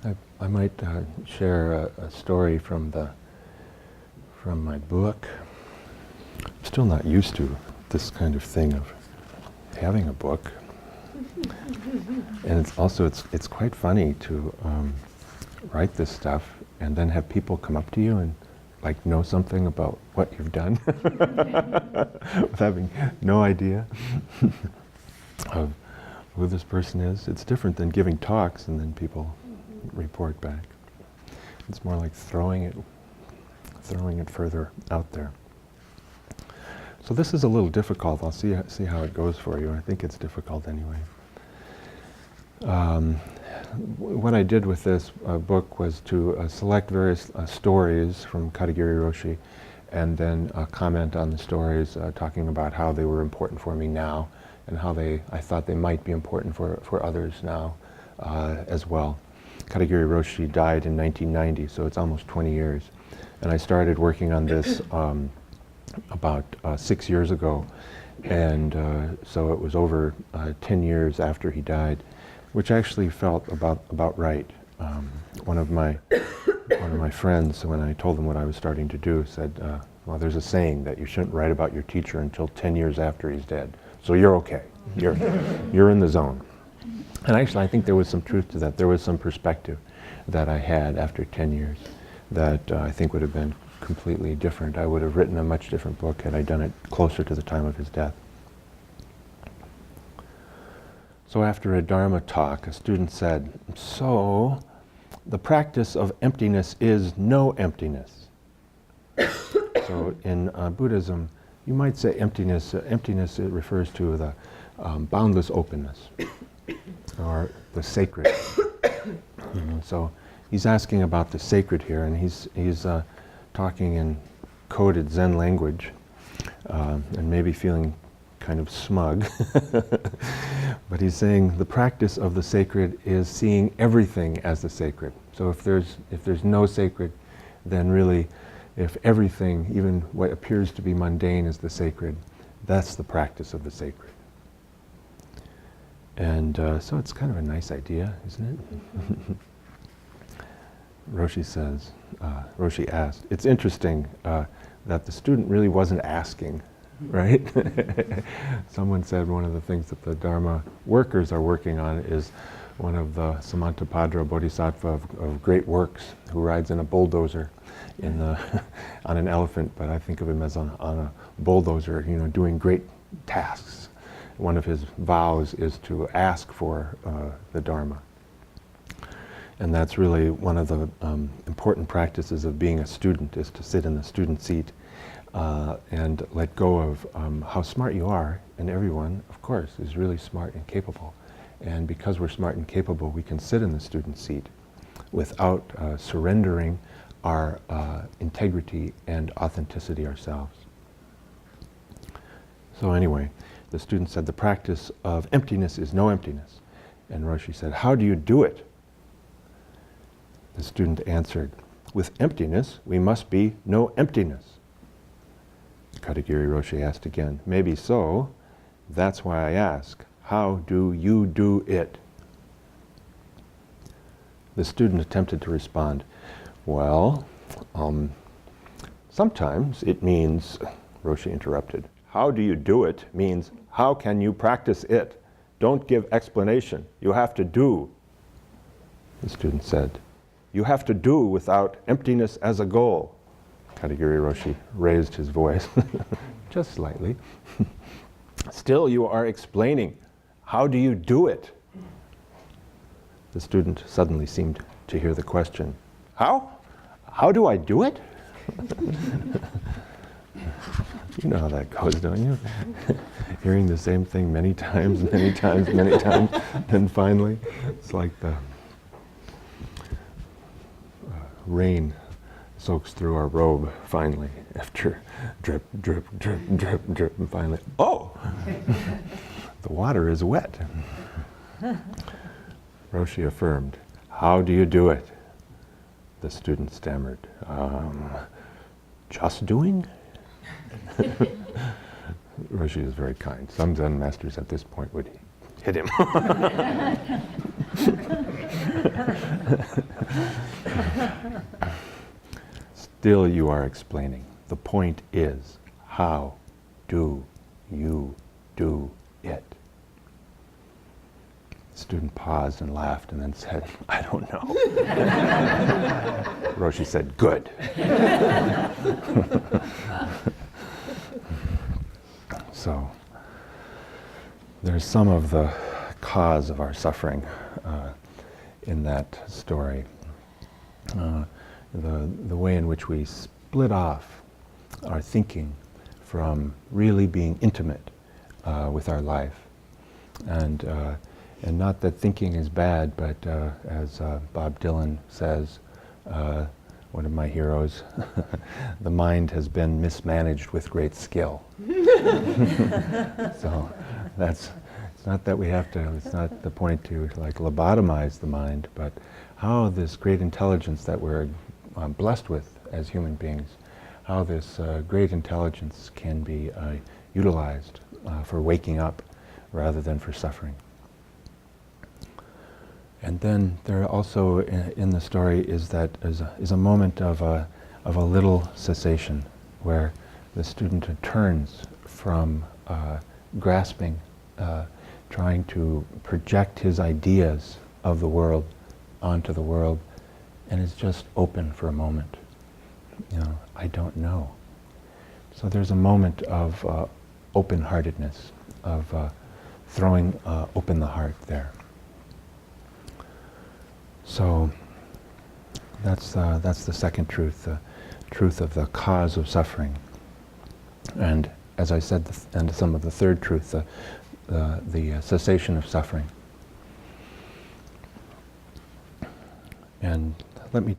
I might share a story from my book. I'm still not used to this kind of thing of having a book, and it's quite funny to write this stuff and then have people come up to you and like know something about what you've done with having no idea of who this person is. It's different than giving talks and then people report back. It's more like throwing it further out there. So this is a little difficult. I'll see how it goes for you. I think it's difficult anyway. What I did with this book was to select various stories from Katagiri Roshi and then comment on the stories, talking about how they were important for me now and how I thought they might be important for others now as well. Katagiri Roshi died in 1990, so it's almost 20 years. And I started working on this about 6 years ago, and so it was over 10 years after he died, which actually felt about right. One of my friends, when I told them what I was starting to do, said, well, there's a saying that you shouldn't write about your teacher until 10 years after he's dead. So you're okay. You're in the zone. And actually, I think there was some truth to that. There was some perspective that I had after 10 years that I think would have been completely different. I would have written a much different book had I done it closer to the time of his death. So after a Dharma talk, a student said, so the practice of emptiness is no emptiness. So in Buddhism, you might say emptiness. Emptiness, it refers to the boundless openness, or the sacred. So he's asking about the sacred here, and he's talking in coded Zen language, and maybe feeling kind of smug. But he's saying the practice of the sacred is seeing everything as the sacred. So if there's no sacred, then really, if everything, even what appears to be mundane, is the sacred, that's the practice of the sacred. And so it's kind of a nice idea, isn't it? Roshi asked, it's interesting that the student really wasn't asking, right? Someone said one of the things that the Dharma workers are working on is one of the Samantabhadra Bodhisattva of great works who rides in a bulldozer on an elephant, but I think of him as on a bulldozer, doing great tasks. One of his vows is to ask for the Dharma. And that's really one of the important practices of being a student, is to sit in the student seat and let go of how smart you are. And everyone, of course, is really smart and capable. And because we're smart and capable, we can sit in the student seat without surrendering our integrity and authenticity ourselves. So anyway, the student said, the practice of emptiness is no emptiness. And Roshi said, how do you do it? The student answered, with emptiness, we must be no emptiness. Katagiri Roshi asked again, maybe so. That's why I ask, how do you do it? The student attempted to respond, well, sometimes it means, Roshi interrupted, how do you do it means, how can you practice it? Don't give explanation. You have to do. The student said, you have to do without emptiness as a goal. Katagiri Roshi raised his voice, just slightly. Still, you are explaining. How do you do it? The student suddenly seemed to hear the question. How? How do I do it? You know how that goes, don't you? Hearing the same thing many times, then finally, it's like the rain soaks through our robe, finally, after drip, drip, drip, drip, drip, and finally, oh! The water is wet. Roshi affirmed, how do you do it? The student stammered, just doing? Roshi is very kind. Some Zen masters at this point would hit him. Still you are explaining. The point is, how do you do it? The student paused and laughed and then said, I don't know. Roshi said, good. So, there's some of the cause of our suffering in that story. The way in which we split off our thinking from really being intimate with our life. And not that thinking is bad, but as Bob Dylan says, one of my heroes, the mind has been mismanaged with great skill. So it's not that we have to, it's not the point to like lobotomize the mind, but how this great intelligence that we're blessed with as human beings, how this great intelligence can be utilized for waking up rather than for suffering. And then there also in the story is a moment of a little cessation, where the student turns from grasping, trying to project his ideas of the world onto the world, and is just open for a moment. I don't know. So there's a moment of open-heartedness, of throwing open the heart there. So that's the second truth, the truth of the cause of suffering. And as I said, and some of the third truth, the cessation of suffering. And let me